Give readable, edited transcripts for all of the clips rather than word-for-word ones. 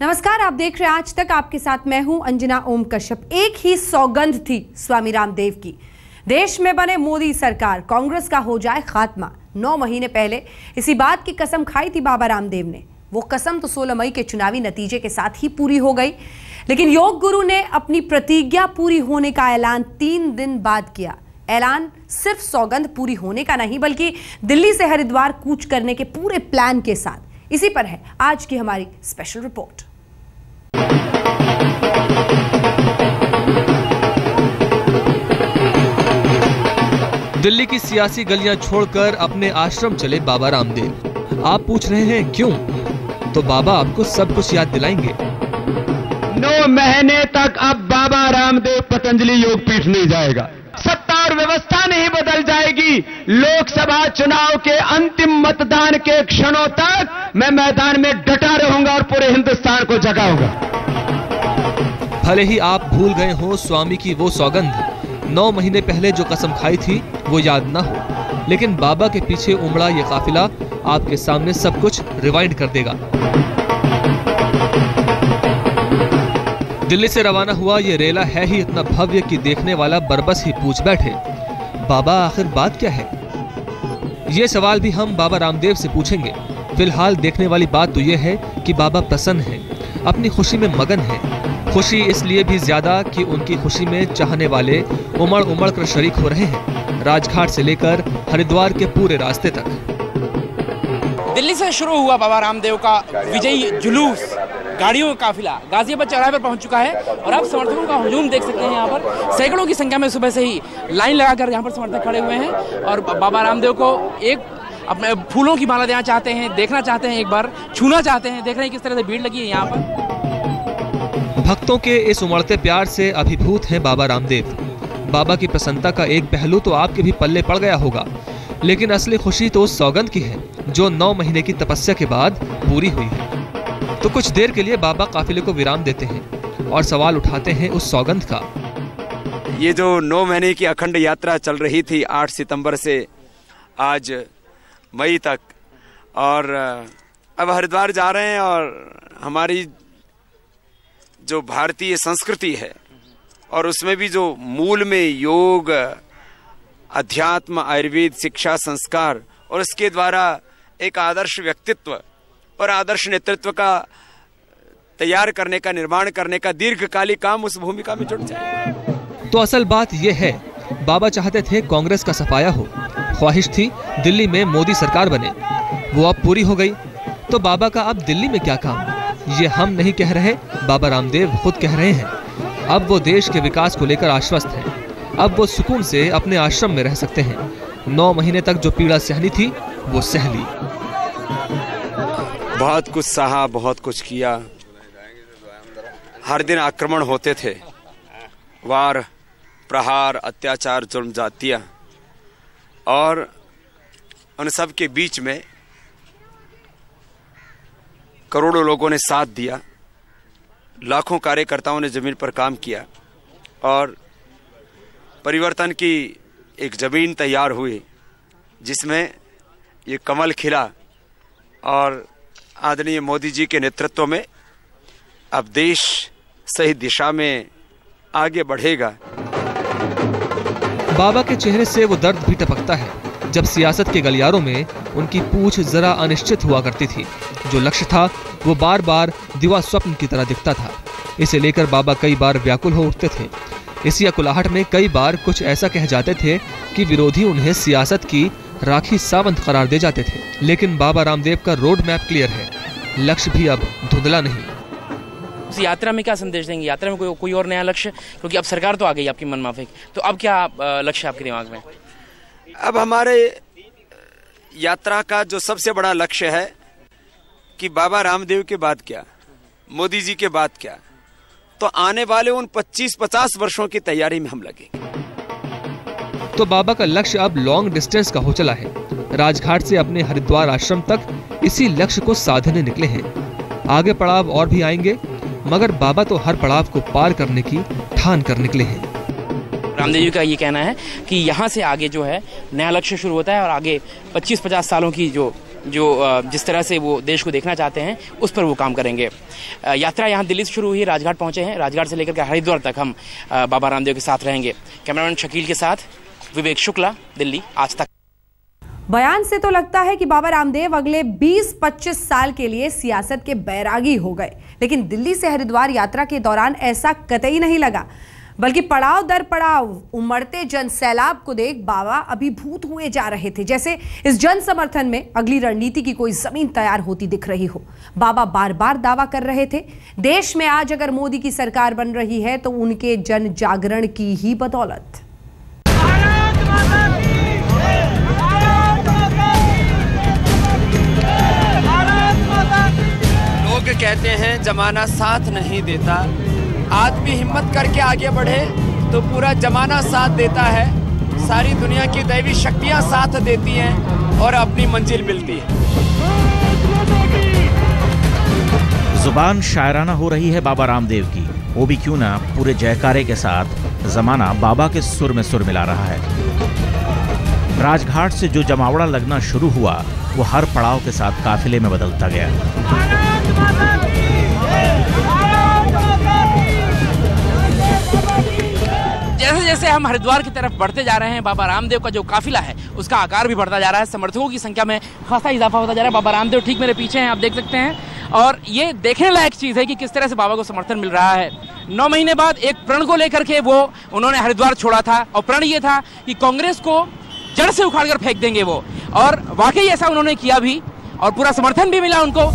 नमस्कार, आप देख रहे हैं आज तक। आपके साथ मैं हूं अंजना ओम कश्यप। एक ही सौगंध थी स्वामी रामदेव की, देश में बने मोदी सरकार, कांग्रेस का हो जाए खात्मा। 9 महीने पहले इसी बात की कसम खाई थी बाबा रामदेव ने। वो कसम तो 16 मई के चुनावी नतीजे के साथ ही पूरी हो गई, लेकिन योग गुरु ने अपनी प्रतिज्ञा पूरी होने का ऐलान 3 दिन बाद किया। ऐलान सिर्फ सौगंध पूरी होने का नहीं, बल्कि दिल्ली से हरिद्वार कूच करने के पूरे प्लान के साथ। इसी पर है आज की हमारी स्पेशल रिपोर्ट। दिल्ली की सियासी गलियां छोड़कर अपने आश्रम चले बाबा रामदेव। आप पूछ रहे हैं क्यों? तो बाबा आपको सब कुछ याद दिलाएंगे। 9 महीने तक अब बाबा रामदेव पतंजलि योग पीठ नहीं जाएगा। सत्ता और व्यवस्था नहीं बदल जाएगी। लोकसभा चुनाव के अंतिम मतदान के क्षणों तक मैं मैदान में डटा रहूंगा और पूरे हिंदुस्तान को जगाऊंगा। भले ही आप भूल गए हो स्वामी की वो सौगंध, 9 महीने पहले जो कसम खाई थी वो याद ना हो, लेकिन बाबा के पीछे उमड़ा ये काफिला आपके सामने सब कुछ रिवाइंड कर देगा। दिल्ली से रवाना हुआ ये रेला है ही इतना भव्य कि देखने वाला बरबस ही पूछ बैठे, बाबा आखिर बात क्या है? ये सवाल भी हम बाबा रामदेव से पूछेंगे। फिलहाल देखने वाली बात तो ये है कि बाबा प्रसन्न हैं, अपनी खुशी में मगन हैं। खुशी इसलिए भी ज्यादा कि उनकी खुशी में चाहने वाले उमड़ उमड़ कर शरीक हो रहे हैं, राजघाट से लेकर हरिद्वार के पूरे रास्ते तक। दिल्ली से शुरू हुआ बाबा रामदेव का विजयी जुलूस, गाड़ियों का काफिला गाजियाबाद चौराहे पर पहुंच चुका है और आप समर्थकों का हुजूम देख सकते हैं। यहाँ पर सैकड़ों की संख्या में सुबह से ही लाइन लगाकर यहाँ पर समर्थक खड़े हुए हैं और बाबा रामदेव को एक अपने फूलों की माला देना चाहते हैं, देखना चाहते हैं, एक बार छूना चाहते हैं। देख रहे हैं किस तरह से भीड़ लगी है यहाँ पर। भक्तों के इस उमड़ते प्यार से अभिभूत हैं बाबा रामदेव। बाबा की प्रसन्नता का एक पहलू तो आपके भी पल्ले पड़ गया होगा, लेकिन असली खुशी तो उस सौगंध की है जो 9 महीने की तपस्या के बाद पूरी हुई है। तो कुछ देर के लिए बाबा काफिले को विराम देते हैं और सवाल उठाते हैं उस सौगंध का। ये जो 9 महीने की अखंड यात्रा चल रही थी 8 सितंबर से आज मई तक, और अब हरिद्वार जा रहे हैं, और हमारी जो भारतीय संस्कृति है और उसमें भी जो मूल में योग, अध्यात्म, आयुर्वेद, शिक्षा, संस्कार और उसके द्वारा एक आदर्श व्यक्तित्व और आदर्श नेतृत्व का तैयार करने का, निर्माण करने का दीर्घकालिक काम उस भूमिका में जुट जाए। तो असल बात यह है, बाबा चाहते थे कांग्रेस का सफाया हो, ख्वाहिश थी दिल्ली में मोदी सरकार बने, वो अब पूरी हो गई। तो बाबा का अब दिल्ली में क्या काम? ये हम नहीं कह रहे, बाबा रामदेव खुद कह रहे हैं। अब वो देश के विकास को लेकर आश्वस्त हैं। अब वो सुकून से अपने आश्रम में रह सकते हैं। 9 महीने तक जो पीड़ा सहनी थी वो सह ली। बहुत कुछ सहा, बहुत कुछ किया। हर दिन आक्रमण होते थे, वार प्रहार, अत्याचार, जुल्म, जातियां, और उन सब के बीच में करोड़ों लोगों ने साथ दिया, लाखों कार्यकर्ताओं ने जमीन पर काम किया और परिवर्तन की एक जमीन तैयार हुई जिसमें ये कमल खिला, और आदरणीय मोदी जी के नेतृत्व में अब देश सही दिशा में आगे बढ़ेगा। बाबा के चेहरे से वो दर्द भी टपकता है जब सियासत के गलियारों में उनकी पूछ जरा अनिश्चित हुआ करती थी। जो लक्ष्य था वो बार बार दिवा स्वप्न की तरह दिखता था। इसे लेकर बाबा कई बार व्याकुल हो उठते थे। इसी अकुलाहट में कई बार कुछ ऐसा कह जाते थे कि विरोधी उन्हें सियासत की राखी सावंत करार दे जाते थे। लेकिन बाबा रामदेव का रोड मैप क्लियर है, लक्ष्य भी अब धुंधला नहीं। इस यात्रा में क्या संदेश देंगे? यात्रा में कोई और नया लक्ष्य, क्योंकि अब सरकार तो आ गई आपकी मनमाफिक, तो अब क्या लक्ष्य आपके दिमाग में? अब हमारे यात्रा का जो सबसे बड़ा लक्ष्य है कि बाबा रामदेव के बाद क्या, मोदी जी के बाद क्या, तो आने वाले उन 25-50 वर्षों की तैयारी में हम लगेंगे। तो बाबा का लक्ष्य अब लॉन्ग डिस्टेंस का हो चला है। राजघाट से अपने हरिद्वार आश्रम तक इसी लक्ष्य को साधने निकले हैं। आगे पड़ाव और भी आएंगे, मगर बाबा तो हर पड़ाव को पार करने की ठान कर निकले हैं। रामदेव जी का ये कहना है कि यहाँ से आगे जो है नया लक्ष्य शुरू होता है और आगे 25-50 सालों की जो जो जिस तरह से वो देश को देखना चाहते हैं उस पर वो काम करेंगे। यात्रा यहाँ दिल्ली से शुरू हुई, राजघाट पहुंचे हैं। राजघाट से लेकर के हरिद्वार तक हम बाबा रामदेव के साथ रहेंगे। कैमरामैन शकील के साथ विवेक शुक्ला, दिल्ली, आज तक। बयान से तो लगता है कि बाबा रामदेव अगले 20-25 साल के लिए सियासत के बैरागी हो गए, लेकिन दिल्ली से हरिद्वार यात्रा के दौरान ऐसा कतई नहीं लगा, बल्कि पड़ाव दर पड़ाव उमड़ते जन सैलाब को देख बाबा अभिभूत हुए जा रहे थे, जैसे इस जन समर्थन में अगली रणनीति की कोई जमीन तैयार होती दिख रही हो। बाबा बार बार दावा कर रहे थे, देश में आज अगर मोदी की सरकार बन रही है तो उनके जन जागरण की ही बदौलत। लोग कहते हैं जमाना साथ नहीं देता, आदमी हिम्मत करके आगे बढ़े तो पूरा जमाना साथ देता है। सारी दुनिया की दैवी शक्तियां साथ देती हैं और अपनी मंजिल मिलती है। जुबान शायराना हो रही है बाबा रामदेव की, वो भी क्यों ना पूरे जयकारे के साथ। जमाना बाबा के सुर में सुर मिला रहा है। राजघाट से जो जमावड़ा लगना शुरू हुआ वो हर पड़ाव के साथ काफिले में बदलता गया। जैसे जैसे हम हरिद्वार की तरफ बढ़ते जा रहे हैं, बाबा रामदेव का जो काफिला है उसका आकार भी बढ़ता जा रहा है। समर्थकों की संख्या में खासा इजाफा होता जा रहा है। बाबा रामदेव ठीक मेरे पीछे हैं, आप देख सकते हैं, और ये देखने लायक चीज है कि किस तरह से बाबा को समर्थन मिल रहा है। 9 महीने बाद एक प्रण को लेकर के वो उन्होंने हरिद्वार छोड़ा था, और प्रण ये था कि कांग्रेस को जड़ से उखाड़ कर फेंक देंगे वो, और वाकई ऐसा उन्होंने किया भी और पूरा समर्थन भी मिला उनको।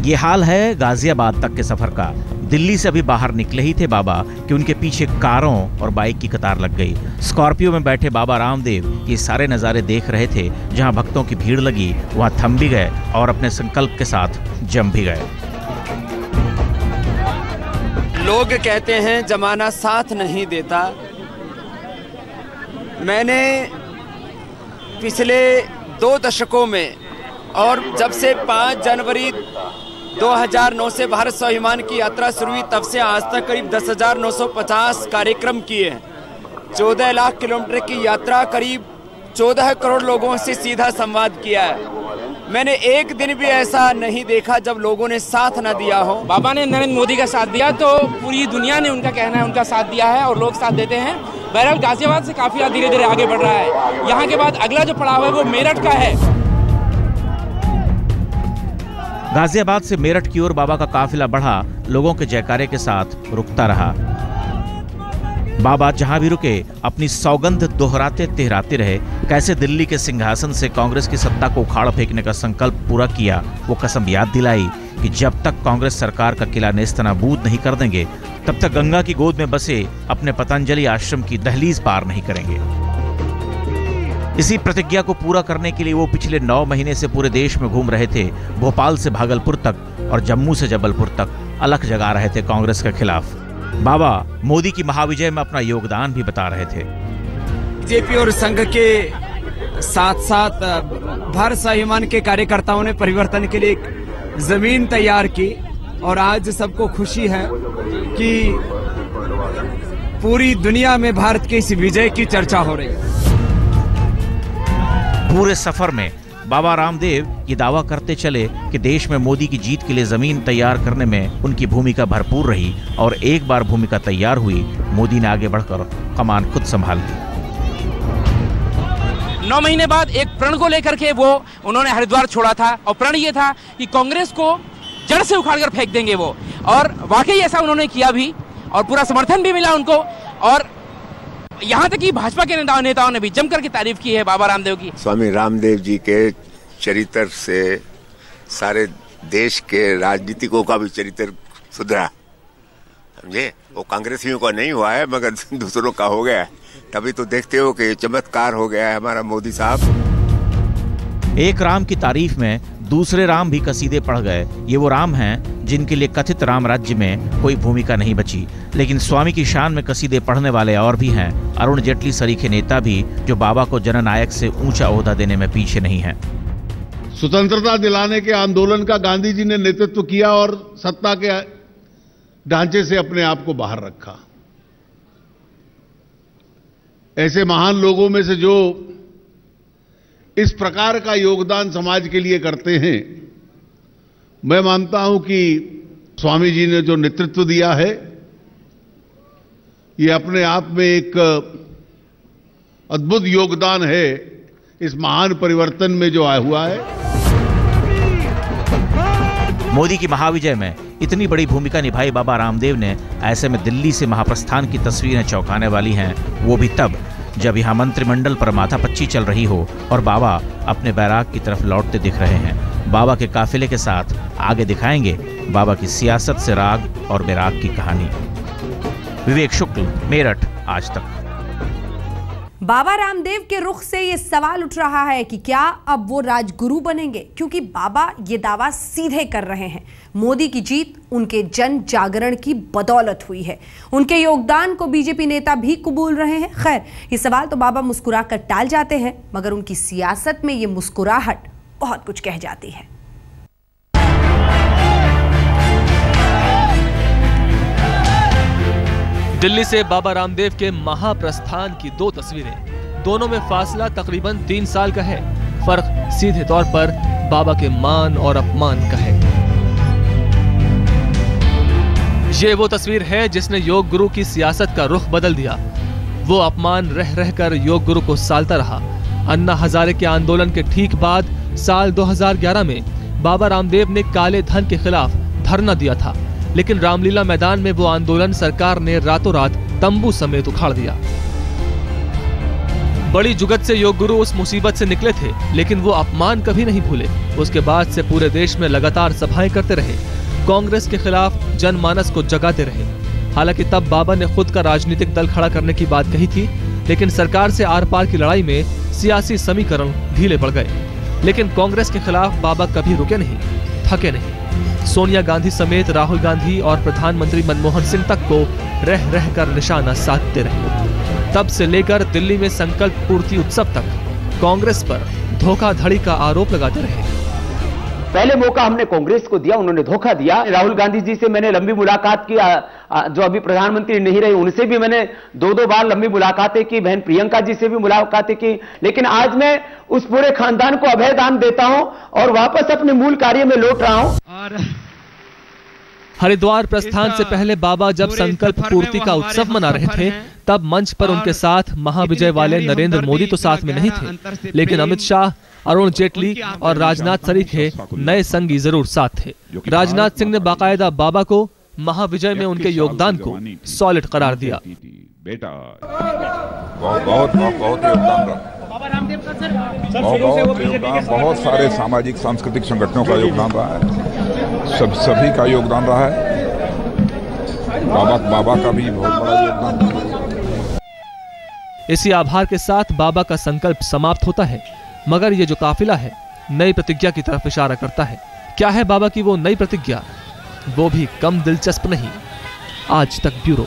ये हाल है गाजियाबाद तक के सफर का। दिल्ली से अभी बाहर निकले ही थे बाबा कि उनके पीछे कारों और बाइक की कतार लग गई। स्कॉर्पियो में बैठे बाबा रामदेव ये सारे नज़ारे देख रहे थे। जहां भक्तों की भीड़ लगी वहां थम भी गए और अपने संकल्प के साथ जम भी गए। लोग कहते हैं जमाना साथ नहीं देता। मैंने पिछले 2 दशकों में और जब से 5 जनवरी 2009 से भारत स्वाभिमान की यात्रा शुरू हुई तब से आज तक करीब 10,950 कार्यक्रम किए हैं। 14 लाख किलोमीटर की यात्रा, करीब 14 करोड़ लोगों से सीधा संवाद किया है। मैंने एक दिन भी ऐसा नहीं देखा जब लोगों ने साथ न दिया हो। बाबा ने नरेंद्र मोदी का साथ दिया तो पूरी दुनिया ने, उनका कहना है, उनका साथ दिया है और लोग साथ देते हैं। बहरहाल गाजियाबाद से काफी धीरे धीरे आगे बढ़ रहा है। यहाँ के बाद अगला जो पड़ाव है वो मेरठ का है। गाजियाबाद से मेरठ की ओर बाबा का काफिला बढ़ा, लोगों के जयकारे के साथ रुकता रहा। बाबा जहां भी रुके अपनी सौगंध दोहराते तिहराते रहे। कैसे दिल्ली के सिंहासन से कांग्रेस की सत्ता को उखाड़ फेंकने का संकल्प पूरा किया। वो कसम याद दिलाई कि जब तक कांग्रेस सरकार का किला नेस्तनाबूद नहीं कर देंगे तब तक गंगा की गोद में बसे अपने पतंजलि आश्रम की दहलीज पार नहीं करेंगे। इसी प्रतिज्ञा को पूरा करने के लिए वो पिछले 9 महीने से पूरे देश में घूम रहे थे। भोपाल से भागलपुर तक और जम्मू से जबलपुर तक अलख जगा रहे थे कांग्रेस के खिलाफ। बाबा मोदी की महाविजय में अपना योगदान भी बता रहे थे। बीजेपी और संघ के साथ साथ भारत स्वाभिमान के कार्यकर्ताओं ने परिवर्तन के लिए एक जमीन तैयार की और आज सबको खुशी है कि पूरी दुनिया में भारत के इस विजय की चर्चा हो रही है। पूरे सफर में बाबा रामदेव ये दावा करते चले कि देश में मोदी की जीत के लिए जमीन तैयार करने में उनकी भूमिका भरपूर रही और एक बार भूमिका तैयार हुई, मोदी ने आगे बढ़कर कमान खुद संभाल ली। 9 महीने बाद एक प्रण को लेकर के वो उन्होंने हरिद्वार छोड़ा था और प्रण ये था कि कांग्रेस को जड़ से उखाड़ कर फेंक देंगे वो, और वाकई ऐसा उन्होंने किया भी और पूरा समर्थन भी मिला उनको। और यहाँ तक कि भाजपा के नेताओं ने भी जमकर की तारीफ की है बाबा रामदेव की। स्वामी रामदेव जी के चरित्र से सारे देश के राजनीतिकों का भी चरित्र सुधरा, समझे। वो कांग्रेसियों का नहीं हुआ है मगर दूसरों का हो गया है। तभी तो देखते हो कि चमत्कार हो गया है हमारा मोदी साहब। एक राम की तारीफ में दूसरे राम भी कसीदे पढ़ गए। ये वो राम हैं जिनके लिए कथित राम राज्य में कोई भूमिका नहीं बची, लेकिन स्वामी की शान में कसीदे पढ़ने वाले और भी हैं। अरुण जेटली सरीखे नेता भी जो बाबा को जननायक से ऊंचा ओहदा देने में पीछे नहीं हैं। स्वतंत्रता दिलाने के आंदोलन का गांधी जी ने नेतृत्व किया और सत्ता के ढांचे से अपने आप को बाहर रखा। ऐसे महान लोगों में से जो इस प्रकार का योगदान समाज के लिए करते हैं। मैं मानता हूं कि स्वामी जी ने जो नेतृत्व दिया है, ये अपने आप में एक अद्भुत योगदान है इस महान परिवर्तन में जो आया हुआ है। मोदी की महाविजय में इतनी बड़ी भूमिका निभाई बाबा रामदेव ने। ऐसे में दिल्ली से महाप्रस्थान की तस्वीरें चौंकाने वाली हैं, वो भी तब जब यहाँ मंत्रिमंडल पर माथापच्ची चल रही हो और बाबा अपने बैराग की तरफ लौटते दिख रहे हैं। बाबा के काफिले के साथ आगे दिखाएंगे बाबा की सियासत से राग और बैराग की कहानी। विवेक शुक्ल, मेरठ, आज तक। बाबा रामदेव के रुख से ये सवाल उठ रहा है कि क्या अब वो राजगुरु बनेंगे, क्योंकि बाबा ये दावा सीधे कर रहे हैं। मोदी की जीत उनके जन जागरण की बदौलत हुई है। उनके योगदान को बीजेपी नेता भी कबूल रहे हैं। खैर, ये सवाल तो बाबा मुस्कुराकर टाल जाते हैं, मगर उनकी सियासत में ये मुस्कुराहट बहुत कुछ कह जाती है। दिल्ली से बाबा रामदेव के महाप्रस्थान की 2 तस्वीरें, दोनों में फासला तकरीबन 3 साल का है। फर्क सीधे तौर पर बाबा के मान और अपमान का है। ये वो तस्वीर है जिसने योग गुरु की सियासत का रुख बदल दिया। वो अपमान रह रहकर योग गुरु को सालता रहा। अन्ना हजारे के आंदोलन के ठीक बाद साल 2011 में बाबा रामदेव ने काले धन के खिलाफ धरना दिया था, लेकिन रामलीला मैदान में वो आंदोलन सरकार ने रातों रात तंबू समेत उखाड़ दिया। बड़ी जुगत से योग गुरु उस मुसीबत से निकले थे, लेकिन वो अपमान कभी नहीं भूले। उसके बाद से पूरे देश में लगातार सभाएं करते रहे, कांग्रेस के खिलाफ जनमानस को जगाते रहे। हालांकि तब बाबा ने खुद का राजनीतिक दल खड़ा करने की बात कही थी, लेकिन सरकार से आर पार की लड़ाई में सियासी समीकरण ढीले पड़ गए। लेकिन कांग्रेस के खिलाफ बाबा कभी रुके नहीं, थके नहीं। सोनिया गांधी समेत राहुल गांधी और प्रधानमंत्री मनमोहन सिंह तक को रह रहकर निशाना साधते रहे। तब से लेकर दिल्ली में संकल्प पूर्ति उत्सव तक कांग्रेस पर धोखाधड़ी का आरोप लगाते रहे। पहले मौका हमने कांग्रेस को दिया, उन्होंने धोखा दिया। राहुल गांधी जी से मैंने लंबी मुलाकात की, जो अभी प्रधानमंत्री नहीं रहे उनसे भी मैंने 2-2 बार लंबी मुलाकातें की, बहन प्रियंका जी से भी मुलाकातें की। लेकिन आज मैं उस पूरे खानदान को अभय दान देता हूं और वापस अपने मूल कार्य में लौट रहा हूं। हरिद्वार प्रस्थान से पहले बाबा जब संकल्प पूर्ति का उत्सव मना रहे थे, तब मंच पर उनके साथ महाविजय वाले नरेंद्र मोदी तो साथ में नहीं थे, लेकिन अमित शाह, अरुण जेटली और राजनाथ सरीखे नए संगी जरूर साथ थे। राजनाथ सिंह ने बाकायदा बाबा को महाविजय में उनके योगदान को सॉलिड करार दिया। बेटा बहुत योगदान रहा, बहुत सारे सामाजिक सांस्कृतिक संगठनों का योगदान रहा है, सभी का योगदान रहा है। बाबा का भी बहुत बड़ा योगदान। इसी आभार के साथ बाबा का संकल्प समाप्त होता है, मगर ये जो काफिला है नई प्रतिज्ञा की तरफ इशारा करता है। क्या है बाबा की वो नई प्रतिज्ञा? वो भी कम दिलचस्प नहीं। आज तक ब्यूरो।